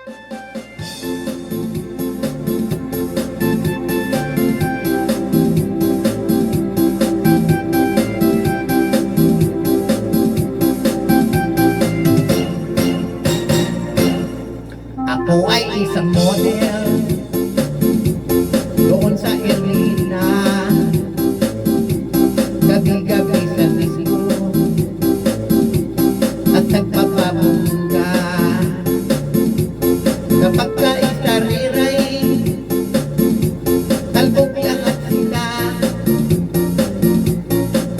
Ako ay isang model doon sa Ermita, gabi-gabi sa disco at nagpapabungga. Kapag kaisariray, talbog lahat sila.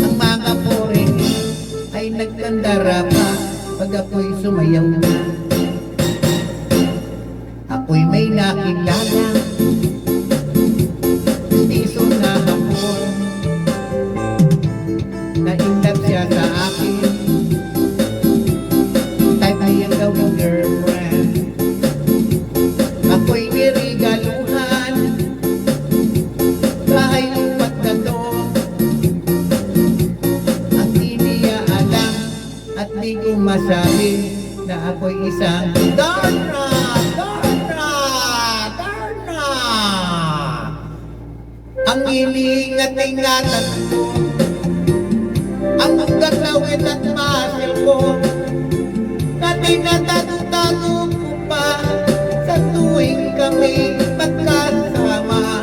Ang mga foreigner ay nagkandara pa pag ako'y sumayaw na. Ako'y may nakilala, piso na hapon, na-inlove siya sa akin, type niya gawing girlfriend. Ako'y nirigaluhan, bahay lupat na to, ang di niya alam at di ko masabi na ako'y isang Darna! Ang iniingat-ingatan ko, ang gaglawin at masil ko, na tinatago-tago ko pa sa tuwing kami magkasama.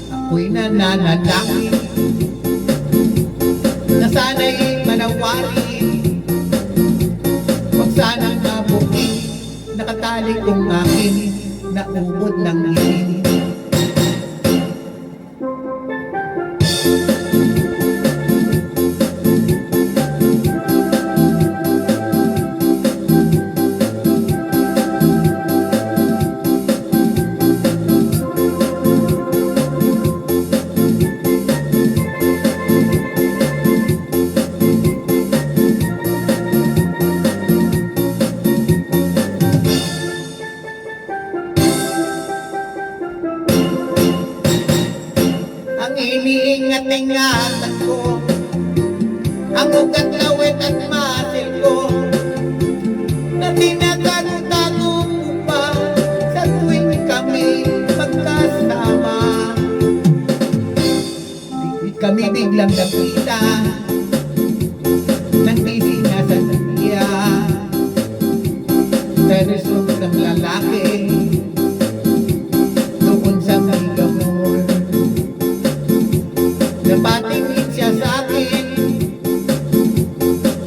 Ako'y nananalangin na sana'y manawari, wag sanang mabuking nakatali kong akin na ubod ng itin. Ang iniingat-ingatan ko, ang ugat lawit at masil ko, na tinatago-tago ko pa sa tuwing kami magkasama. Di kami biglang nakita ng bisina sa Sandia, sa resort ng lalaki doon sa Migamor. Napatingin siya sa akin,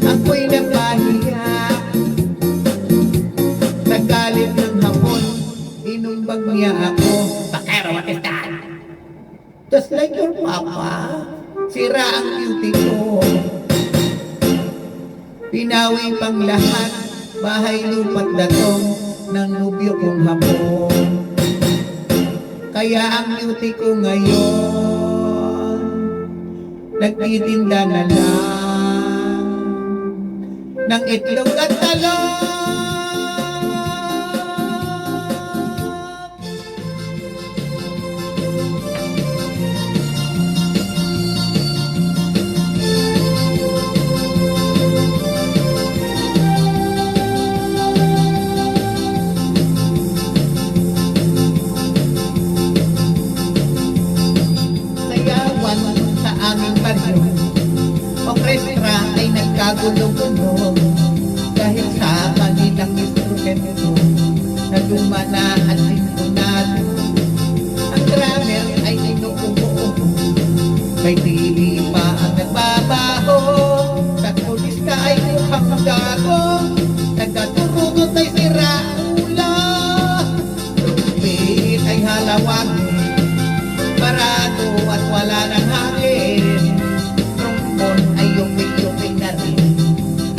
ako'y napahiya. Nagalit ng hapon, inumbag niya ako. Bakero, what is that? Just like your papa, sira ang beauty ko. Pinawi pang lahat, bahay lupat datong ng nubyo kong hapon. Kaya ang beauty ko ngayon, nagtitinda na lang ng itlog at talong. Sayawan sa aming baryo, orkestra ay nagkagulo-gulo dahil sa kanilang instrumento na lumana at sintonado. Ang drummer ay inuubo-ubo, may tili pa ang nagbabaho, saxophonista ay mukhang gago, nagkaturugot ay sira ulo, trumpet ay halawagin, parado at wala nang hangin, trombone ay yupi-yupi na rin,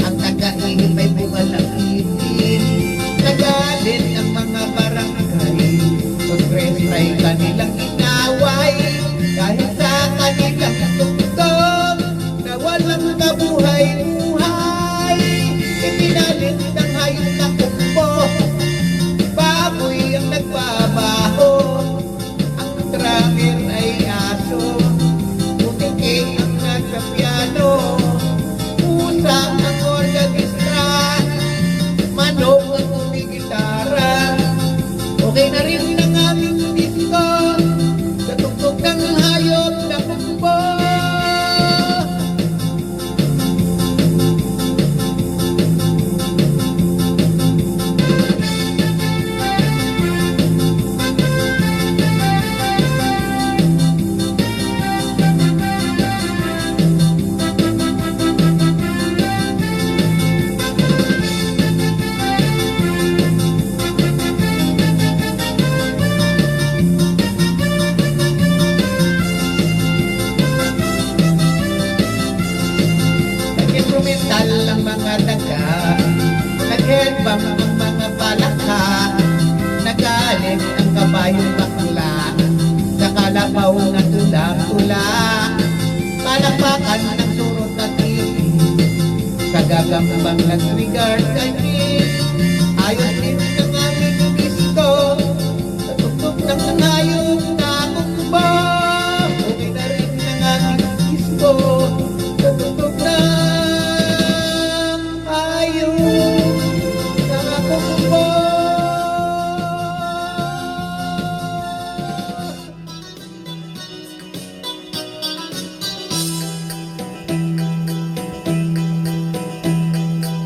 ang taga-ihip ay bumalangipin. Nagalit ang mga barangay, orkestra ay kanilang inaway, dahil sa kanilang tugtog na walang kabuhay-buhay. Ipinalit ng hayop na kumpo, baboy ang nagbabaho, ang drummer ay aso, putik ang nasa piano, pusa ang organistra, manok ang tumigil Nagayabang ang mga palaka, nagalit ang kabayong bakla, sa kalabaw na tula-tula, palakpakan ng turot at ibig, kagagambang nag-regard kay ayos din ng aming gusto, sa tuktok ng hayop na kumba, okay na rin ng aming gusto, sa tuktok ng hayop na kumba.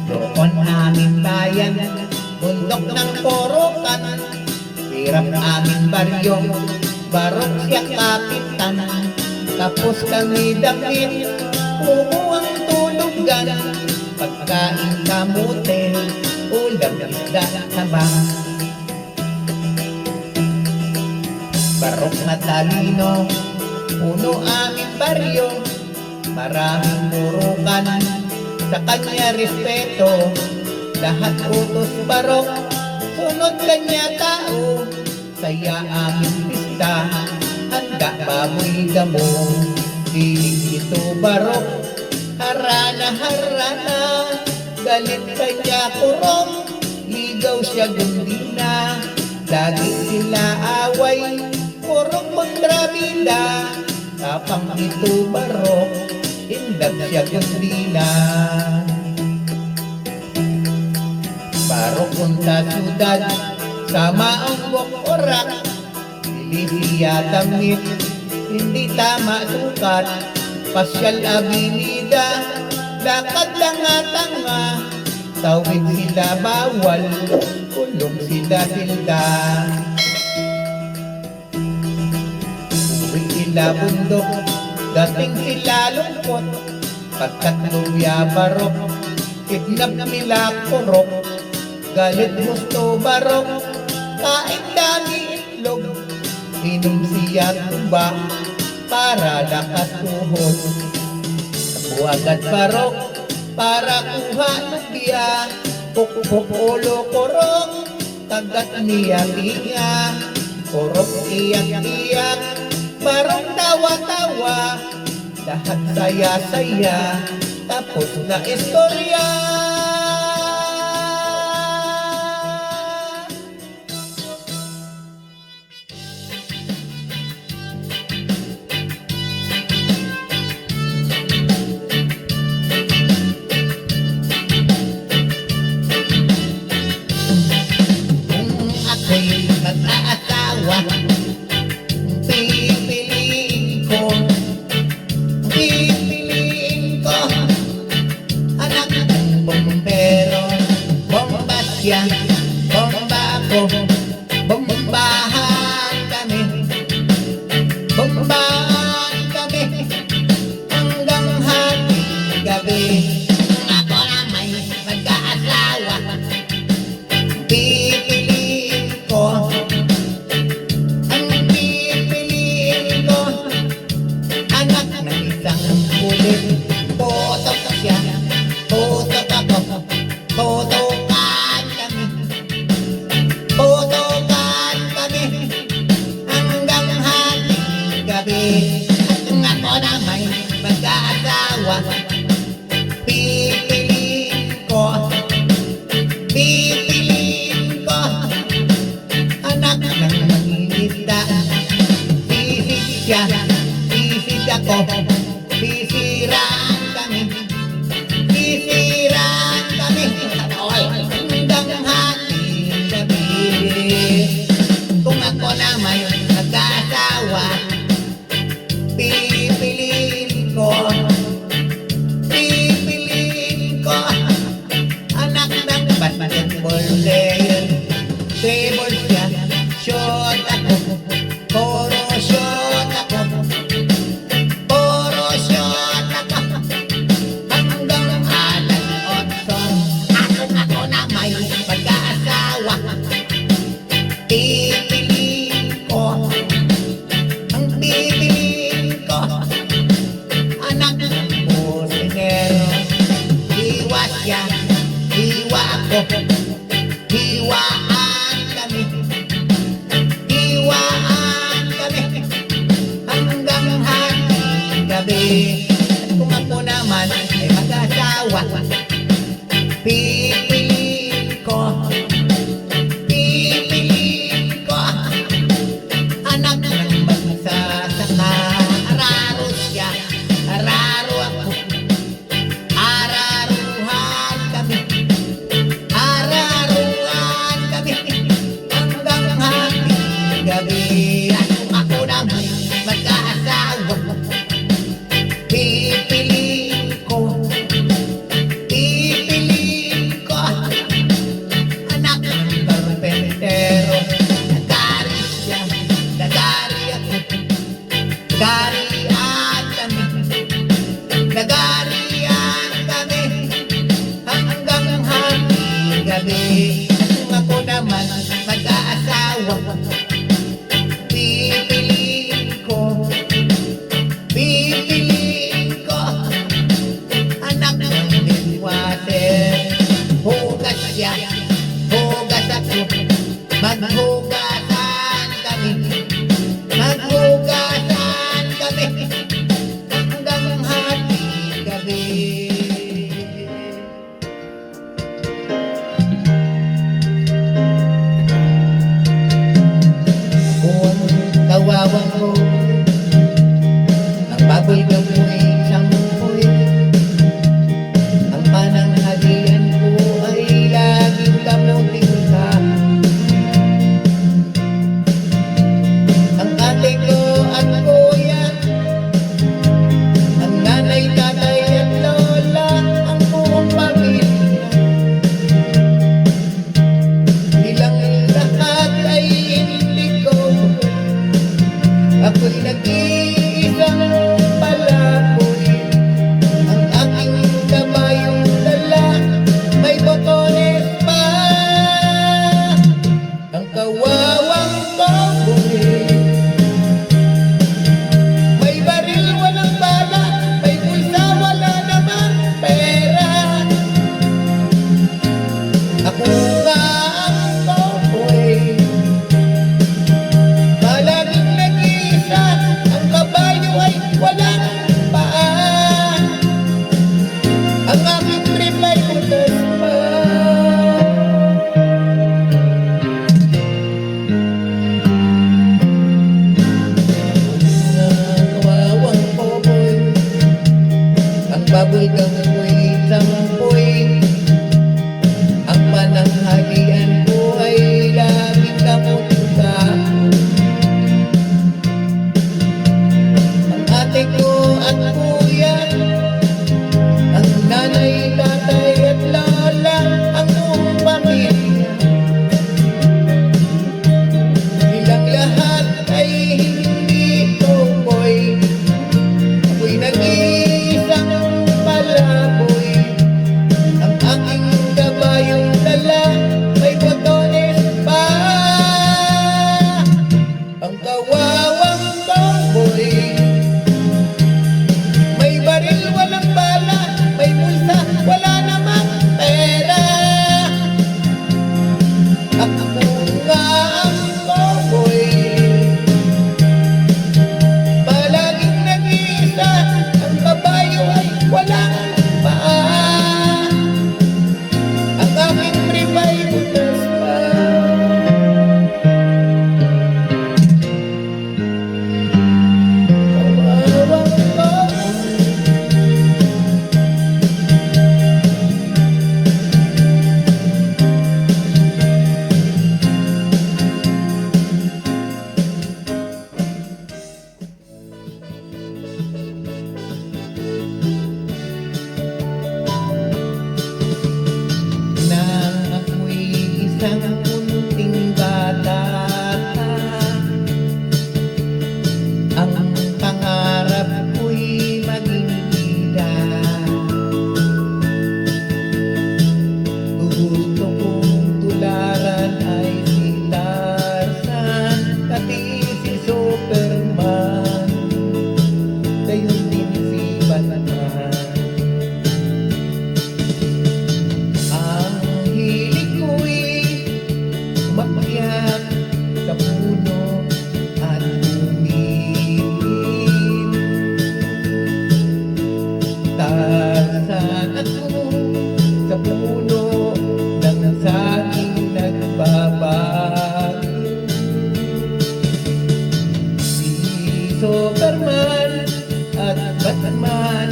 Doon aming bayan, bundok ng porokan, hirap aming baryo, barok siya kapitan. Tapos kami damit, pumo ang tulugan, pagkain kamote, ulam isda sabang. Barok na talino, puno aming baryo, maraming purukan, sa kanya respeto, lahat utos barok, sunod kanya tao, saya aming pista, handa baboy damo, dilig ito barok, harana, galit kanya kurong, ligaw siya gundina, lagi sila away, kurong kontrabida, tapang ito barok, indag siya gundina. Barok punta syudad, sama ang orak, Pilipia damit, hindi tama sukat, pasyal abilida, lakad tanga-tanga, tawid sila bawal, kulong sila silda. Uwi sila bundok, dating sila lungkot, pagkat luya barok, kidnap nila kurok, galit gusto barok, kain dami itlog, inom siya tuba, para lakas tuhod. Ako agad barok, para kuha nagbiya, pukpuk ulo kurok, kagat niya tiya, kurok iyak-iyak, barok tawa-tawa, lahat saya-saya, tapos na istorya. Ako'y mag-aasawa, pipiliin ko anak ng bombero, bomba siya, bomba ako, bombahan kami, hanggang hating gabi. Ako na may mag-aasawa, anak ng isang pulis, putok siya, putok ako, putokan kami, hanggang hating gabi. At ako na may mag-aasawa, pipiliin ko, anak ng mangingisda, sisig siya, sisig ako, sisiraan kami, hanggang hating gabi. Kung ako na may mag-aasawa, pipiliin ko, anak ng basketball Kung ako naman mag-aasawa, pipiliin ko anak ng dishwasher. Hugas siya, hugas ako, maghugasan kami, maghugasan kami hanggang hati gabi. Kung kawawang ko, ang bubble gum mo'y sampoy, ang pananghalian ko ay laging kamuting ka. Ang ate ko at kuya, ang nanay, tatay at lola, ang buong pamilya, silang lahat ay hindi ko. Ako'y nag-iisang palaboy, ang aking kabayong dala, may botones pa. Ang kawawang baboy, may baril walang bala, may bulsa wala namang pera. Ako nga ang baboy, palaging nag-iisa, ang kabayo ay walang paa, ang aking trip ay butas pa. Kawawang baboy, ang bubble gum ko'y sampoy, ang pananghalian ko ay laging kamuting ka. Ang ate ko at kuya, ang nanay, tatay at lola, ang buong pamilya, silang lahat ay hindi tukoy. Ako'y nag-iisang palaboy, ang aking kabayong dala, may botones pa. Ang kawawang baboy, may baril walang bala, may bulsa wala namang pera. Ako nga ang baboy, palaging nag-iisa, ang kabayo ay walang paa, ang aking trip ay butas pa. Kawawang baboy, nang ako'y isang munting bata, ang pangarap ko'y maging bida. Gusto kong tularan ay si Tarzan, pati si Superman, gayon din si Batman. Ang hilig ko'y umakyat sa puno at umipin. Tarzan ako sa puno ng saging nagbabago. Si Superman at Batman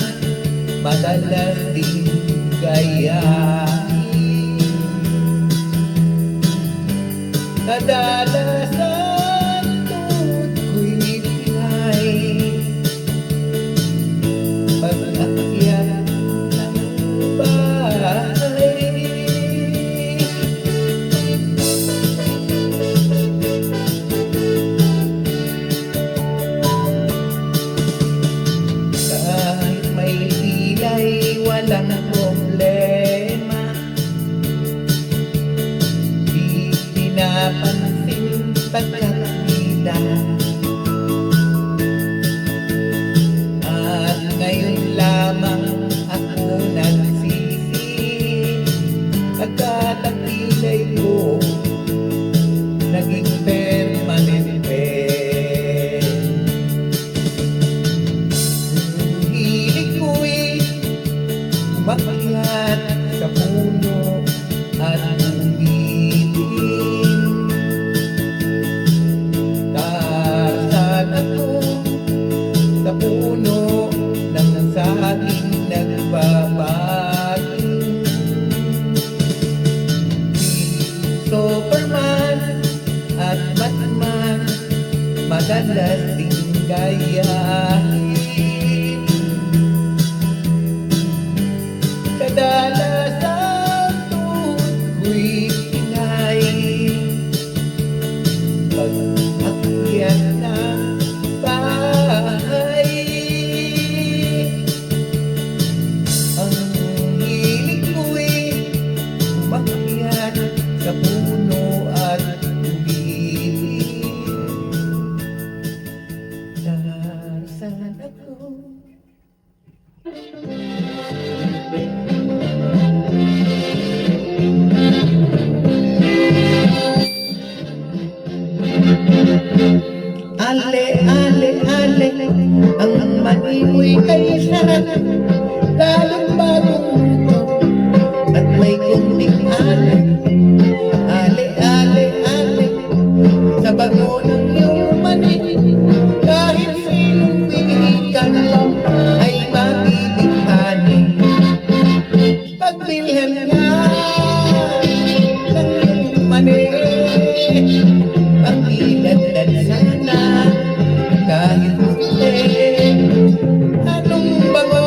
madalas din gayahin. Kadalasan tuhod ko'y pilay, pag-akyat ng bahay. Kahit may pilay, walang problema. malasing gayahin. Kadalasan tuhod ko'y kinain pag-akyat ng bahay. Ang hilig ko'y umakyat sa puno at umilip. Nasaan ako? Ale, ale, ale, ang manimoy kay sarap, lalong bagong luto, at may kunting alat. Ale, ale, ale, sa bago ng iyong mani, kahit sinong pihikan mo ay mabibighani. Pagbilhan nga ng iyong mani, pag-iladlad sana kahit hindi. Anong bago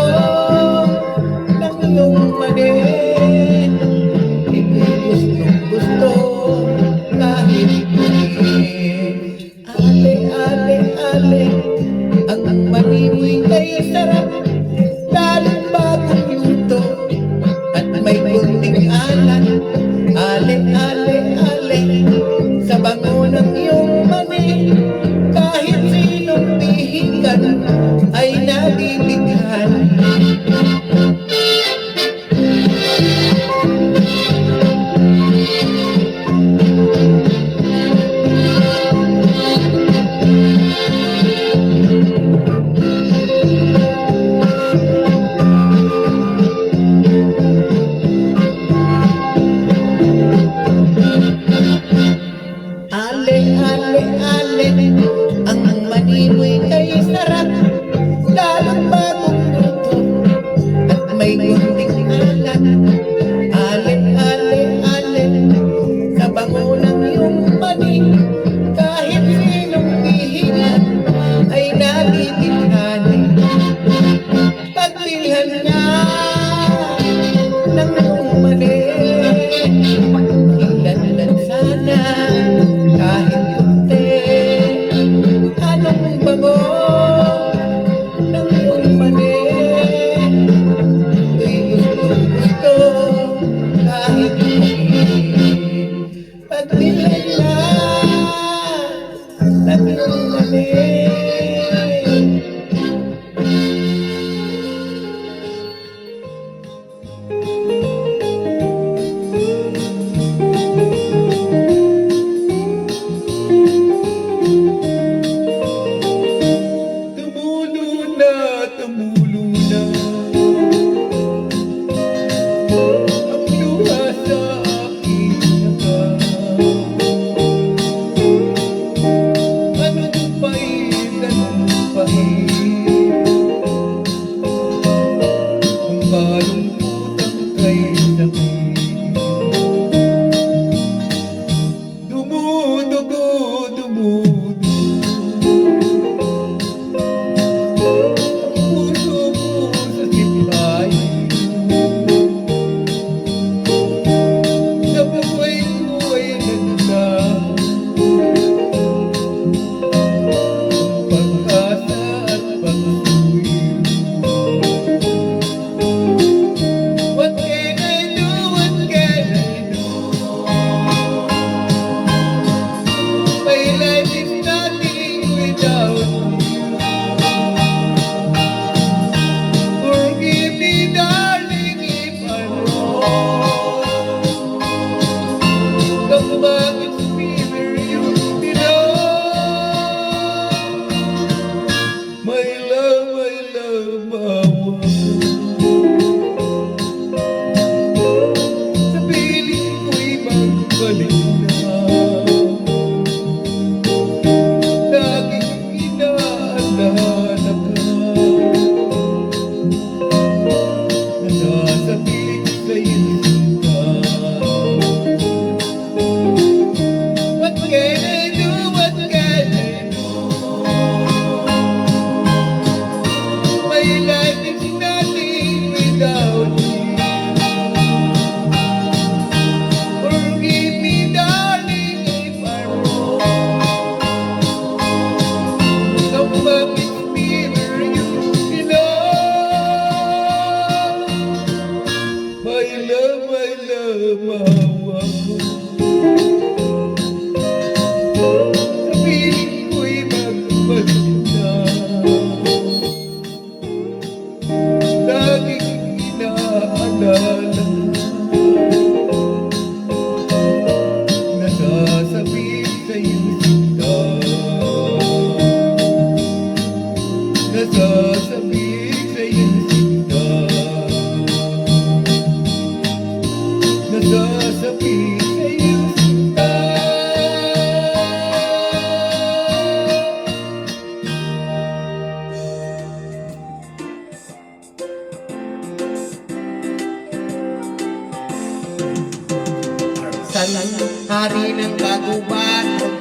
hari ng kagubatan,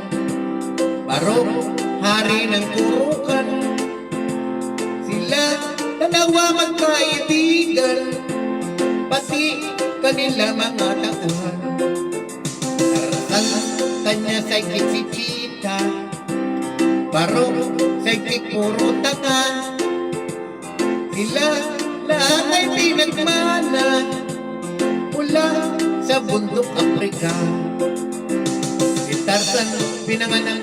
Barok, hari ng kurukan. Sila dalawa magkaibigan, pati kanila mga tauhan. Tarzan, kanya sidekick si Cheetah, Barok, sidekick puro tanga. Sila lahat ay pinagmana mula sa bundok Afrika. Si Tarzan pinanganak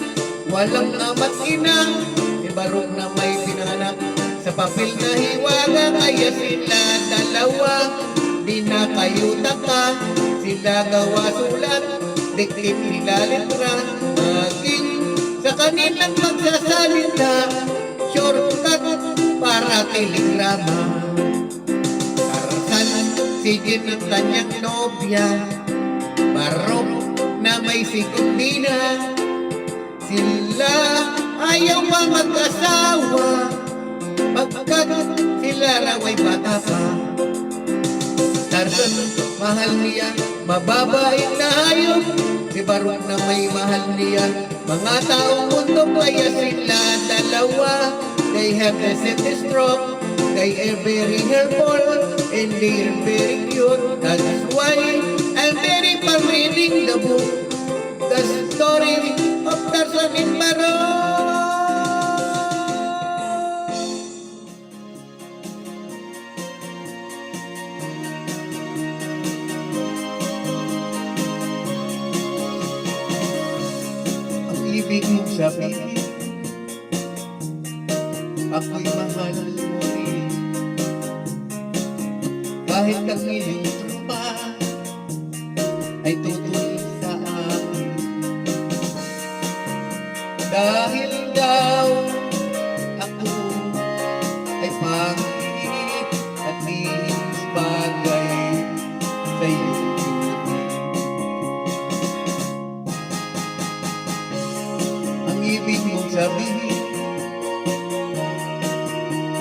walang ama't ina, si Barok na may pinanganak sa papel na hiwaga. Kaya sila dalawa di na kayo taka, sila gawa sulat, diktit nila letra, maging sa kanilang magsasalita, shortcut para telegrama. Tarzan, si Jean ang kanyang nobya, Barok na may sikundina. Sila ayaw pa mag-asawa, pagkat sila raw ay bata pa. Tarzan, mahal niya mababaing na hayop, si Barok na may mahal niya mga taong mundo. Kaya sila dalawa, they have the same stroke, they are very helpful and they are very cute. That is why I'm very fond reading the book, the story of Tarzan and Barok. Ang ibig mong sabihin, ako'y mahal mo rin, kahit ang iyong trupa ay tutuloy sa akin. Dahil daw ako ay pangit at lihis bagay sa'yo. Ang ibig mong sabihin,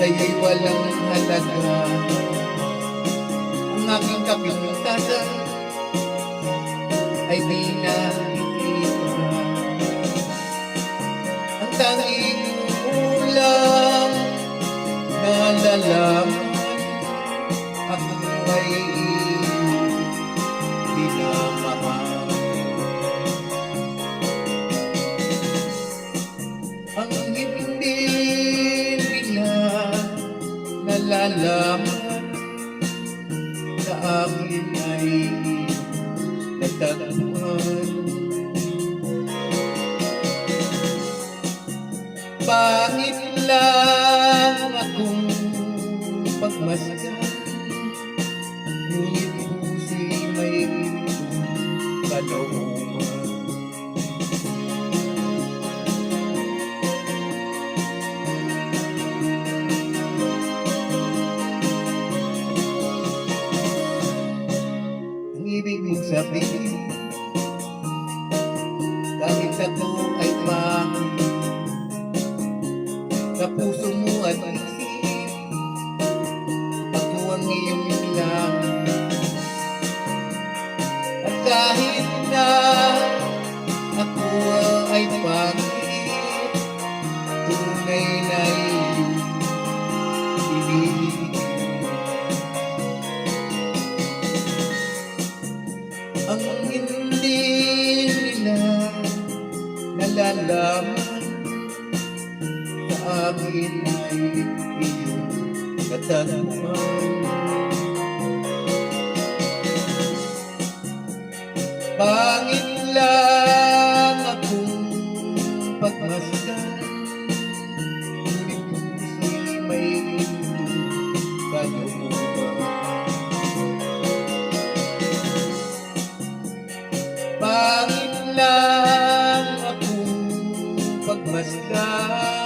sa'yo'y walang halaga. Ang aking kapintasan ay di nakikita. Ang tanging ulam na lalaman, ako ay dinamahal. Ang hindi nila nalalaman, sa akin ay nagtatapuan. Pangit lang akong pagmasdan, ngunit puso'y may kalooban. Ang ibig mong sabihin, kahit ako ay pangit, sa puso mo at isip, ako ang iyong langit. At kahit na ako ay pangit, tunay na iyong ibig. Ang hindi nila nalalaman, sa akin ay iyong katanungan. Pangit lang akong pagmasdan, ngunit puso'y may kalooban. Pangit lang akong pagmasdan,